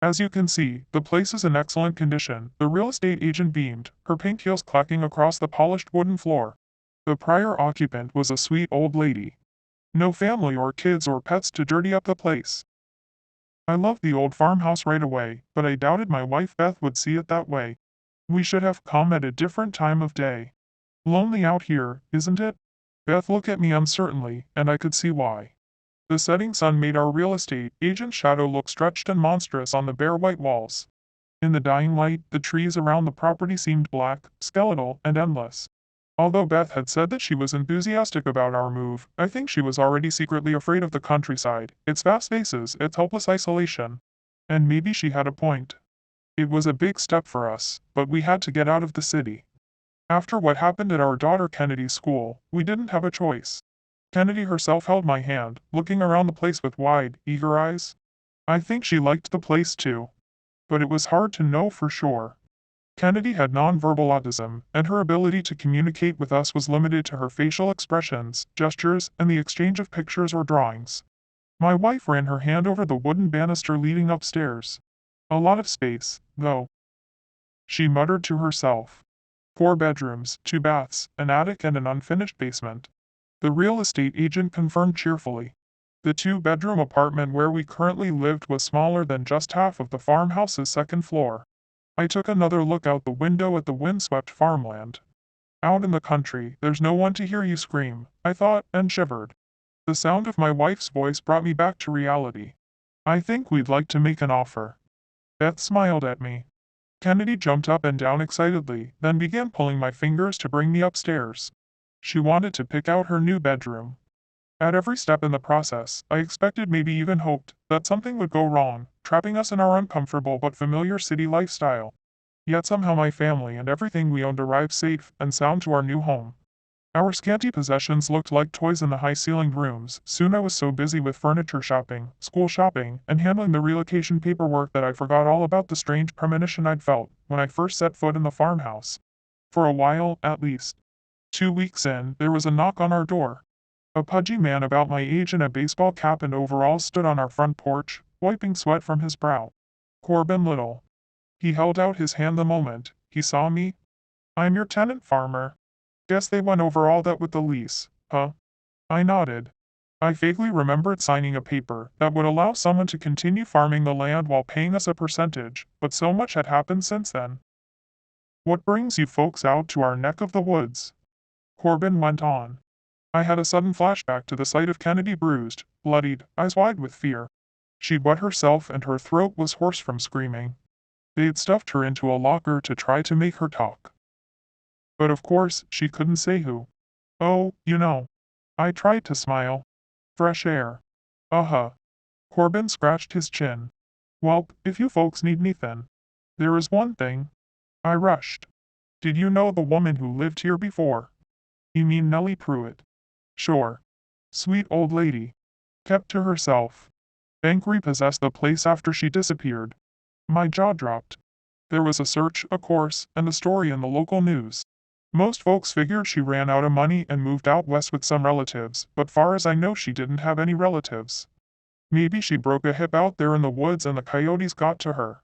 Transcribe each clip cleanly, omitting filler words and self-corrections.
As you can see, the place is in excellent condition. The real estate agent beamed, her pink heels clacking across the polished wooden floor. The prior occupant was a sweet old lady. No family or kids or pets to dirty up the place. I loved the old farmhouse right away, but I doubted my wife Beth would see it that way. We should have come at a different time of day. Lonely out here, isn't it? Beth looked at me uncertainly, and I could see why. The setting sun made our real estate agent's shadow look stretched and monstrous on the bare white walls. In the dying light, the trees around the property seemed black, skeletal, and endless. Although Beth had said that she was enthusiastic about our move, I think she was already secretly afraid of the countryside, its vast spaces, its hopeless isolation. And maybe she had a point. It was a big step for us, but we had to get out of the city. After what happened at our daughter Kennedy's school, we didn't have a choice. Kennedy herself held my hand, looking around the place with wide, eager eyes. I think she liked the place too. But it was hard to know for sure. Kennedy had nonverbal autism, and her ability to communicate with us was limited to her facial expressions, gestures, and the exchange of pictures or drawings. My wife ran her hand over the wooden banister leading upstairs. A lot of space, though. She muttered to herself. 4 bedrooms, 2 baths, an attic and an unfinished basement. The real estate agent confirmed cheerfully. The 2-bedroom apartment where we currently lived was smaller than just half of the farmhouse's second floor. I took another look out the window at the windswept farmland. Out in the country, there's no one to hear you scream, I thought, and shivered. The sound of my wife's voice brought me back to reality. I think we'd like to make an offer. Beth smiled at me. Kennedy jumped up and down excitedly, then began pulling my fingers to bring me upstairs. She wanted to pick out her new bedroom. At every step in the process, I expected, maybe even hoped, that something would go wrong, trapping us in our uncomfortable but familiar city lifestyle. Yet somehow my family and everything we owned arrived safe and sound to our new home. Our scanty possessions looked like toys in the high-ceilinged rooms. Soon I was so busy with furniture shopping, school shopping, and handling the relocation paperwork that I forgot all about the strange premonition I'd felt when I first set foot in the farmhouse. For a while, at least. 2 weeks in, there was a knock on our door. A pudgy man about my age in a baseball cap and overalls stood on our front porch, wiping sweat from his brow. Corbin Little. He held out his hand the moment he saw me. I'm your tenant, farmer. Guess they went over all that with the lease, huh? I nodded. I vaguely remembered signing a paper that would allow someone to continue farming the land while paying us a percentage, but so much had happened since then. What brings you folks out to our neck of the woods? Corbin went on. I had a sudden flashback to the sight of Kennedy bruised, bloodied, eyes wide with fear. She'd wet herself and her throat was hoarse from screaming. They'd stuffed her into a locker to try to make her talk. But of course, she couldn't say who. Oh, you know. I tried to smile. Fresh air. Uh-huh. Corbin scratched his chin. Well, if you folks need me then. There is one thing. I rushed. Did you know the woman who lived here before? You mean Nellie Pruitt? Sure. Sweet old lady. Kept to herself. Bank repossessed the place after she disappeared. My jaw dropped. There was a search, of course, and the story in the local news. Most folks figured she ran out of money and moved out west with some relatives, but far as I know she didn't have any relatives. Maybe she broke a hip out there in the woods and the coyotes got to her.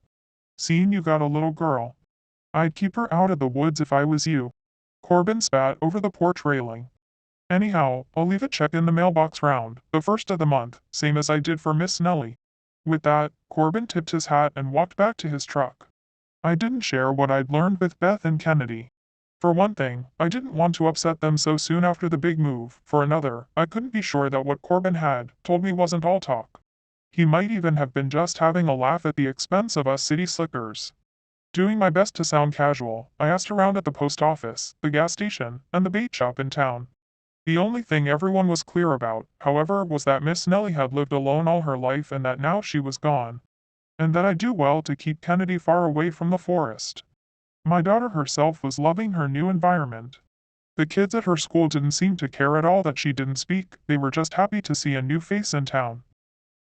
Seeing you got a little girl. I'd keep her out of the woods if I was you. Corbin spat over the porch railing. Anyhow, I'll leave a check in the mailbox round, the first of the month, same as I did for Miss Nellie. With that, Corbin tipped his hat and walked back to his truck. I didn't share what I'd learned with Beth and Kennedy. For one thing, I didn't want to upset them so soon after the big move. For another, I couldn't be sure that what Corbin had told me wasn't all talk. He might even have been just having a laugh at the expense of us city slickers. Doing my best to sound casual, I asked around at the post office, the gas station, and the bait shop in town. The only thing everyone was clear about, however, was that Miss Nellie had lived alone all her life and that now she was gone. And that I'd do well to keep Kennedy far away from the forest. My daughter herself was loving her new environment. The kids at her school didn't seem to care at all that she didn't speak, they were just happy to see a new face in town.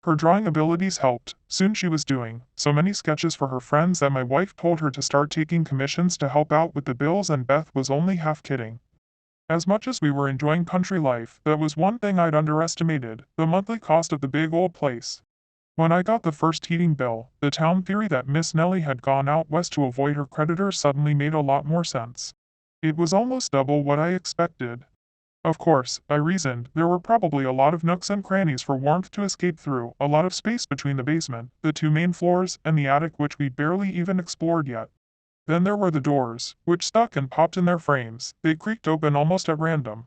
Her drawing abilities helped. Soon she was doing so many sketches for her friends that my wife told her to start taking commissions to help out with the bills, and Beth was only half kidding. As much as we were enjoying country life, that was one thing I'd underestimated, the monthly cost of the big old place. When I got the first heating bill, the town theory that Miss Nellie had gone out west to avoid her creditors suddenly made a lot more sense. It was almost double what I expected. Of course, I reasoned, there were probably a lot of nooks and crannies for warmth to escape through, a lot of space between the basement, the two main floors, and the attic which we'd barely even explored yet. Then there were the doors, which stuck and popped in their frames. They creaked open almost at random.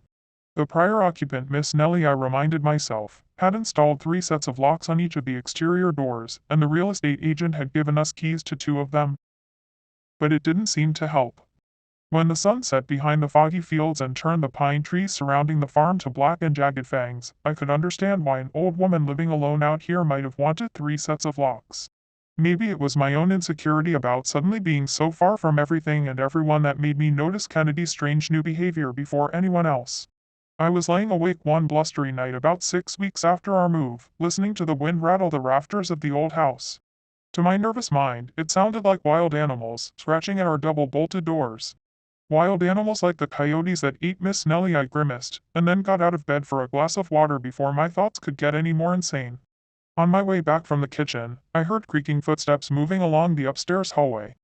The prior occupant, Miss Nellie, I reminded myself, had installed 3 sets of locks on each of the exterior doors, and the real estate agent had given us keys to 2 of them. But it didn't seem to help. When the sun set behind the foggy fields and turned the pine trees surrounding the farm to black and jagged fangs, I could understand why an old woman living alone out here might have wanted 3 sets of locks. Maybe it was my own insecurity about suddenly being so far from everything and everyone that made me notice Kennedy's strange new behavior before anyone else. I was laying awake one blustery night about 6 weeks after our move, listening to the wind rattle the rafters of the old house. To my nervous mind, it sounded like wild animals, scratching at our double-bolted doors. Wild animals like the coyotes that ate Miss Nellie. I grimaced, and then got out of bed for a glass of water before my thoughts could get any more insane. On my way back from the kitchen, I heard creaking footsteps moving along the upstairs hallway.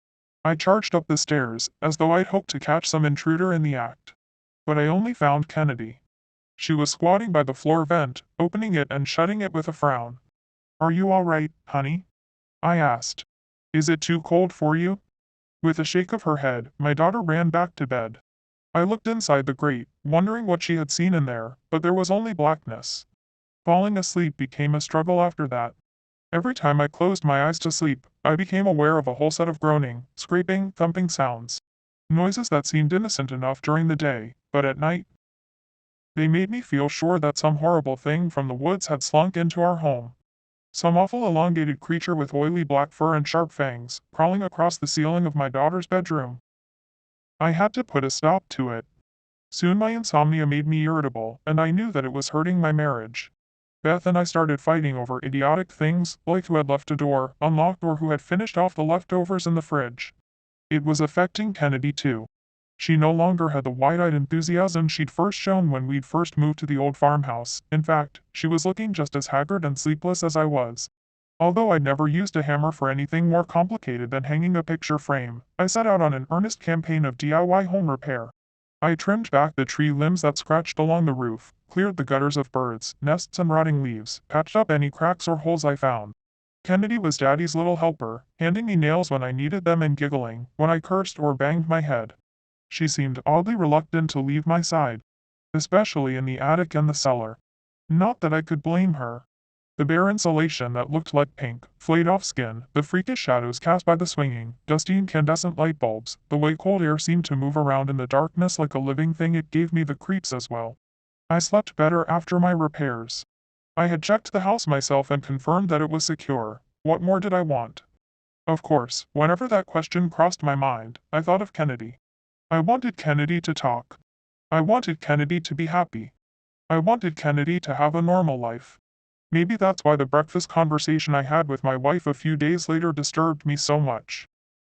I charged up the stairs, as though I'd hoped to catch some intruder in the act. But I only found Kennedy. She was squatting by the floor vent, opening it and shutting it with a frown. "Are you all right, honey?" I asked. "Is it too cold for you?" With a shake of her head, my daughter ran back to bed. I looked inside the grate, wondering what she had seen in there, but there was only blackness. Falling asleep became a struggle after that. Every time I closed my eyes to sleep, I became aware of a whole set of groaning, scraping, thumping sounds. Noises that seemed innocent enough during the day, but at night, they made me feel sure that some horrible thing from the woods had slunk into our home. Some awful elongated creature with oily black fur and sharp fangs, crawling across the ceiling of my daughter's bedroom. I had to put a stop to it. Soon my insomnia made me irritable, and I knew that it was hurting my marriage. Beth and I started fighting over idiotic things, like who had left a door unlocked or who had finished off the leftovers in the fridge. It was affecting Kennedy too. She no longer had the wide-eyed enthusiasm she'd first shown when we'd first moved to the old farmhouse. In fact, she was looking just as haggard and sleepless as I was. Although I'd never used a hammer for anything more complicated than hanging a picture frame, I set out on an earnest campaign of DIY home repair. I trimmed back the tree limbs that scratched along the roof, cleared the gutters of birds, nests and rotting leaves, patched up any cracks or holes I found. Kennedy was Daddy's little helper, handing me nails when I needed them and giggling when I cursed or banged my head. She seemed oddly reluctant to leave my side, especially in the attic and the cellar. Not that I could blame her. The bare insulation that looked like pink, flayed-off skin, the freakish shadows cast by the swinging, dusty incandescent light bulbs, the way cold air seemed to move around in the darkness like a living thing, it gave me the creeps as well. I slept better after my repairs. I had checked the house myself and confirmed that it was secure. What more did I want? Of course, whenever that question crossed my mind, I thought of Kennedy. I wanted Kennedy to talk. I wanted Kennedy to be happy. I wanted Kennedy to have a normal life. Maybe that's why the breakfast conversation I had with my wife a few days later disturbed me so much.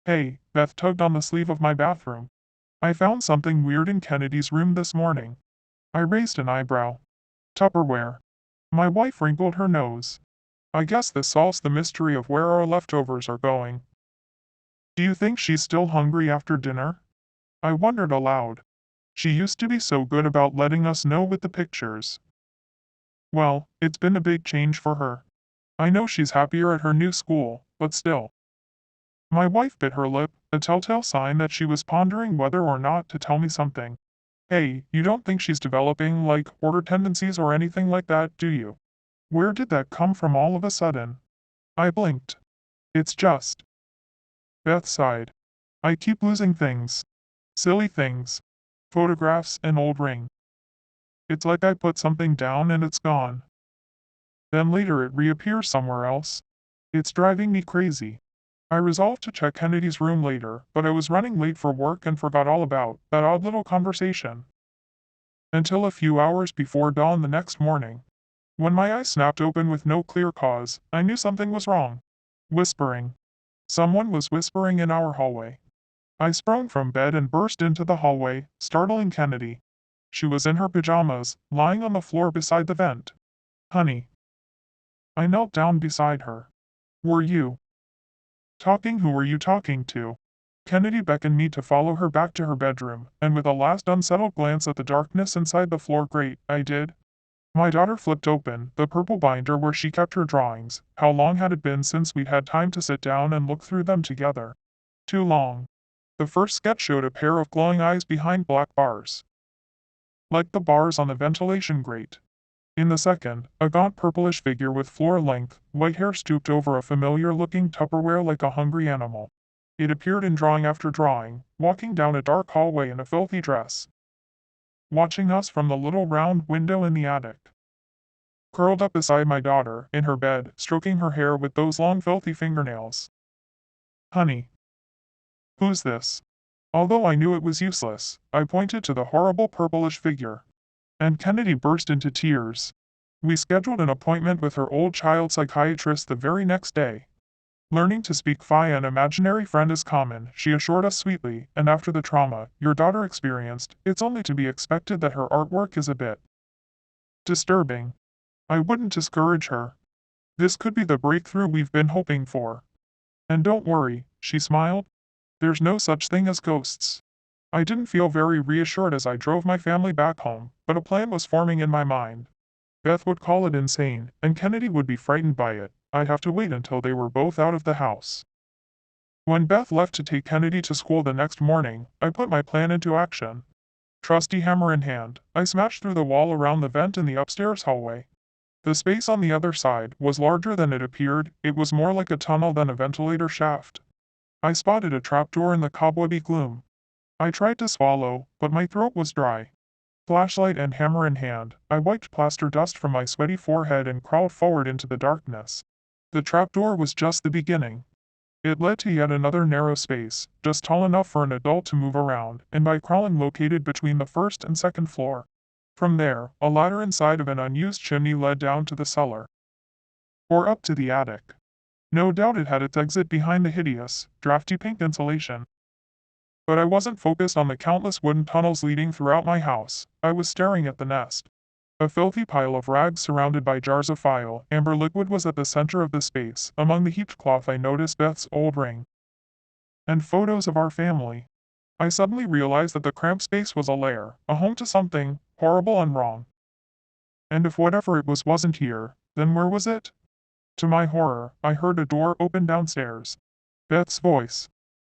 "Hey," Beth tugged on the sleeve of my bathroom. "I found something weird in Kennedy's room this morning." I raised an eyebrow. "Tupperware." My wife wrinkled her nose. "I guess this solves the mystery of where our leftovers are going." "Do you think she's still hungry after dinner?" I wondered aloud. She used to be so good about letting us know with the pictures. Well, it's been a big change for her. I know she's happier at her new school, but still. My wife bit her lip, a telltale sign that she was pondering whether or not to tell me something. "Hey, you don't think she's developing, like, hoarder tendencies or anything like that, do you? Where did that come from all of a sudden?" I blinked. "It's just." Beth sighed. "I keep losing things. Silly things. Photographs, an old ring. It's like I put something down and it's gone. Then later it reappears somewhere else. It's driving me crazy." I resolved to check Kennedy's room later, but I was running late for work and forgot all about that odd little conversation. Until a few hours before dawn the next morning. When my eyes snapped open with no clear cause, I knew something was wrong. Whispering. Someone was whispering in our hallway. I sprung from bed and burst into the hallway, startling Kennedy. She was in her pajamas, lying on the floor beside the vent. "Honey." I knelt down beside her. Were you talking? Who were you talking to? Kennedy beckoned me to follow her back to her bedroom, and with a last unsettled glance at the darkness inside the floor grate, I did. My daughter flipped open the purple binder where she kept her drawings. How long had it been since we'd had time to sit down and look through them together? Too long. The first sketch showed a pair of glowing eyes behind black bars, like the bars on the ventilation grate. In the second, a gaunt purplish figure with floor-length, white hair stooped over a familiar-looking Tupperware like a hungry animal. It appeared in drawing after drawing, walking down a dark hallway in a filthy dress, watching us from the little round window in the attic. Curled up beside my daughter, in her bed, stroking her hair with those long filthy fingernails. Honey. Who's this? Although I knew it was useless, I pointed to the horrible purplish figure. And Kennedy burst into tears. We scheduled an appointment with her old child psychiatrist the very next day. Learning to speak via an imaginary friend is common, she assured us sweetly, and after the trauma your daughter experienced, it's only to be expected that her artwork is a bit disturbing. I wouldn't discourage her. This could be the breakthrough we've been hoping for. And don't worry, she smiled. There's no such thing as ghosts. I didn't feel very reassured as I drove my family back home, but a plan was forming in my mind. Beth would call it insane, and Kennedy would be frightened by it. I'd have to wait until they were both out of the house. When Beth left to take Kennedy to school the next morning, I put my plan into action. Trusty hammer in hand, I smashed through the wall around the vent in the upstairs hallway. The space on the other side was larger than it appeared. It was more like a tunnel than a ventilator shaft. I spotted a trapdoor in the cobwebby gloom. I tried to swallow, but my throat was dry. Flashlight and hammer in hand, I wiped plaster dust from my sweaty forehead and crawled forward into the darkness. The trapdoor was just the beginning. It led to yet another narrow space, just tall enough for an adult to move around, and by crawling located between the first and second floor. From there, a ladder inside of an unused chimney led down to the cellar. Or up to the attic. No doubt it had its exit behind the hideous, drafty pink insulation. But I wasn't focused on the countless wooden tunnels leading throughout my house. I was staring at the nest. A filthy pile of rags surrounded by jars of file, amber liquid was at the center of the space. Among the heaped cloth I noticed Beth's old ring. And photos of our family. I suddenly realized that the cramped space was a lair, a home to something horrible and wrong. And if whatever it was wasn't here, then where was it? To my horror, I heard a door open downstairs. Beth's voice.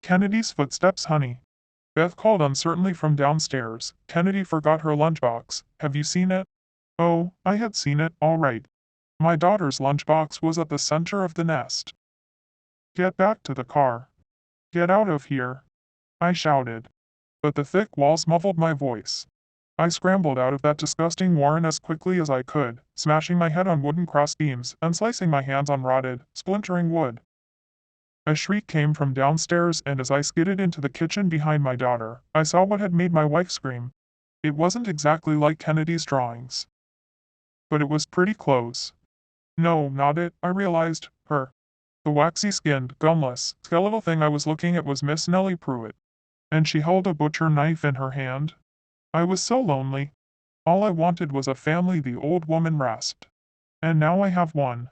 Kennedy's footsteps, honey. Beth called uncertainly from downstairs. Kennedy forgot her lunchbox. Have you seen it? Oh, I had seen it, all right. My daughter's lunchbox was at the center of the nest. Get back to the car. Get out of here. I shouted. But the thick walls muffled my voice. I scrambled out of that disgusting warren as quickly as I could, smashing my head on wooden crossbeams and slicing my hands on rotted, splintering wood. A shriek came from downstairs, and as I skidded into the kitchen behind my daughter, I saw what had made my wife scream. It wasn't exactly like Kennedy's drawings. But it was pretty close. No, not it, I realized, her. The waxy-skinned, gumless, skeletal thing I was looking at was Miss Nellie Pruitt. And she held a butcher knife in her hand. I was so lonely. All I wanted was a family, the old woman rasped. And now I have one.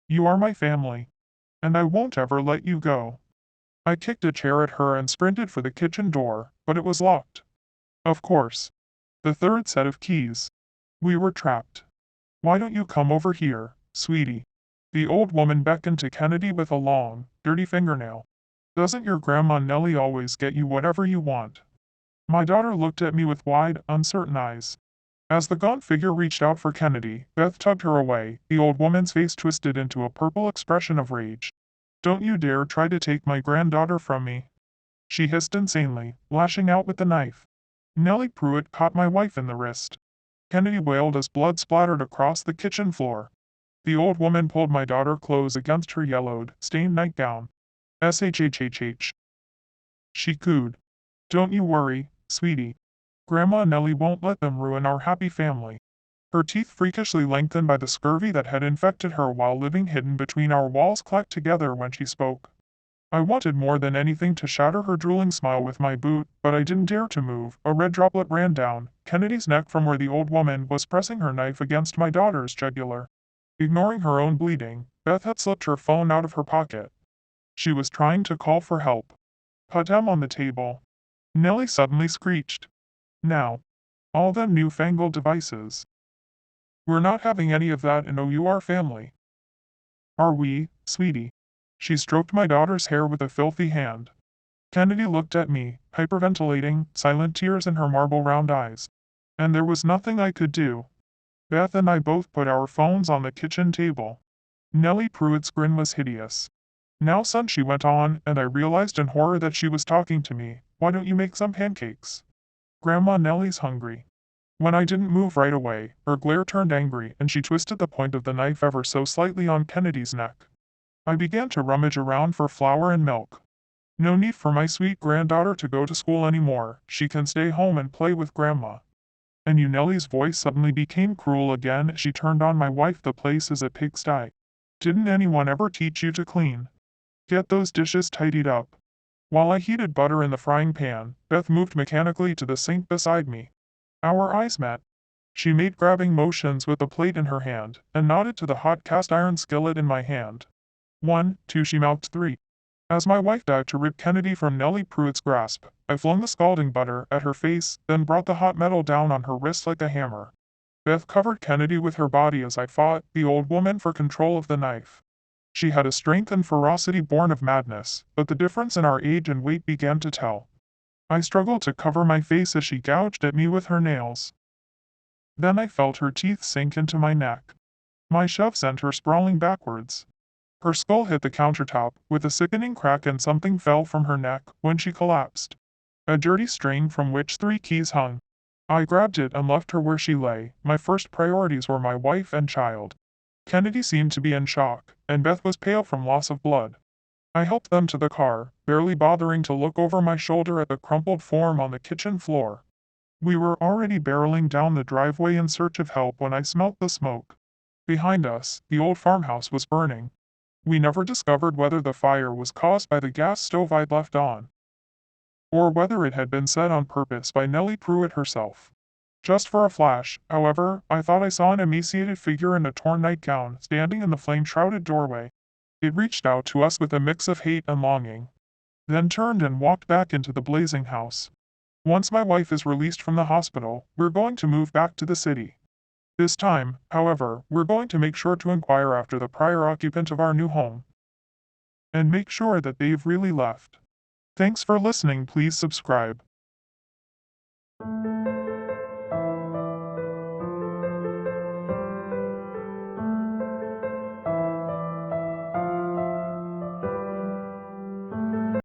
You are my family. And I won't ever let you go. I kicked a chair at her and sprinted for the kitchen door, but it was locked. Of course. The third set of keys. We were trapped. Why don't you come over here, sweetie? The old woman beckoned to Kennedy with a long, dirty fingernail. Doesn't your grandma Nellie always get you whatever you want? My daughter looked at me with wide, uncertain eyes. As the gaunt figure reached out for Kennedy, Beth tugged her away. The old woman's face twisted into a purple expression of rage. Don't you dare try to take my granddaughter from me. She hissed insanely, lashing out with the knife. Nellie Pruitt caught my wife in the wrist. Kennedy wailed as blood splattered across the kitchen floor. The old woman pulled my daughter close against her yellowed, stained nightgown. SHHHH. She cooed. Don't you worry, sweetie. Grandma Nellie won't let them ruin our happy family. Her teeth, freakishly lengthened by the scurvy that had infected her while living hidden between our walls, clacked together when she spoke. I wanted more than anything to shatter her drooling smile with my boot, but I didn't dare to move. A red droplet ran down Kennedy's neck from where the old woman was pressing her knife against my daughter's jugular. Ignoring her own bleeding, Beth had slipped her phone out of her pocket. She was trying to call for help. Put them on the table. Nellie suddenly screeched. Now. All them newfangled devices. We're not having any of that in our family. Are we, sweetie? She stroked my daughter's hair with a filthy hand. Kennedy looked at me, hyperventilating, silent tears in her marble round eyes. And there was nothing I could do. Beth and I both put our phones on the kitchen table. Nellie Pruitt's grin was hideous. Now son, she went on, and I realized in horror that she was talking to me. Why don't you make some pancakes? Grandma, Nellie's hungry. When I didn't move right away, her glare turned angry and she twisted the point of the knife ever so slightly on Kennedy's neck. I began to rummage around for flour and milk. No need for my sweet granddaughter to go to school anymore. She can stay home and play with Grandma. And you, Nellie's voice suddenly became cruel again as she turned on my wife. The place is a pigsty. Didn't anyone ever teach you to clean? Get those dishes tidied up. While I heated butter in the frying pan, Beth moved mechanically to the sink beside me. Our eyes met. She made grabbing motions with the plate in her hand, and nodded to the hot cast iron skillet in my hand. 1, 2, she mouthed 3. As my wife dived to rip Kennedy from Nellie Pruitt's grasp, I flung the scalding butter at her face, then brought the hot metal down on her wrist like a hammer. Beth covered Kennedy with her body as I fought the old woman for control of the knife. She had a strength and ferocity born of madness, but the difference in our age and weight began to tell. I struggled to cover my face as she gouged at me with her nails. Then I felt her teeth sink into my neck. My shove sent her sprawling backwards. Her skull hit the countertop with a sickening crack and something fell from her neck when she collapsed. A dirty string from which 3 keys hung. I grabbed it and left her where she lay. My first priorities were my wife and child. Kennedy seemed to be in shock, and Beth was pale from loss of blood. I helped them to the car, barely bothering to look over my shoulder at the crumpled form on the kitchen floor. We were already barreling down the driveway in search of help when I smelt the smoke. Behind us, the old farmhouse was burning. We never discovered whether the fire was caused by the gas stove I'd left on, or whether it had been set on purpose by Nellie Pruitt herself. Just for a flash, however, I thought I saw an emaciated figure in a torn nightgown standing in the flame-shrouded doorway. It reached out to us with a mix of hate and longing, then turned and walked back into the blazing house. Once my wife is released from the hospital, we're going to move back to the city. This time, however, we're going to make sure to inquire after the prior occupant of our new home, and make sure that they've really left. Thanks for listening. Please subscribe.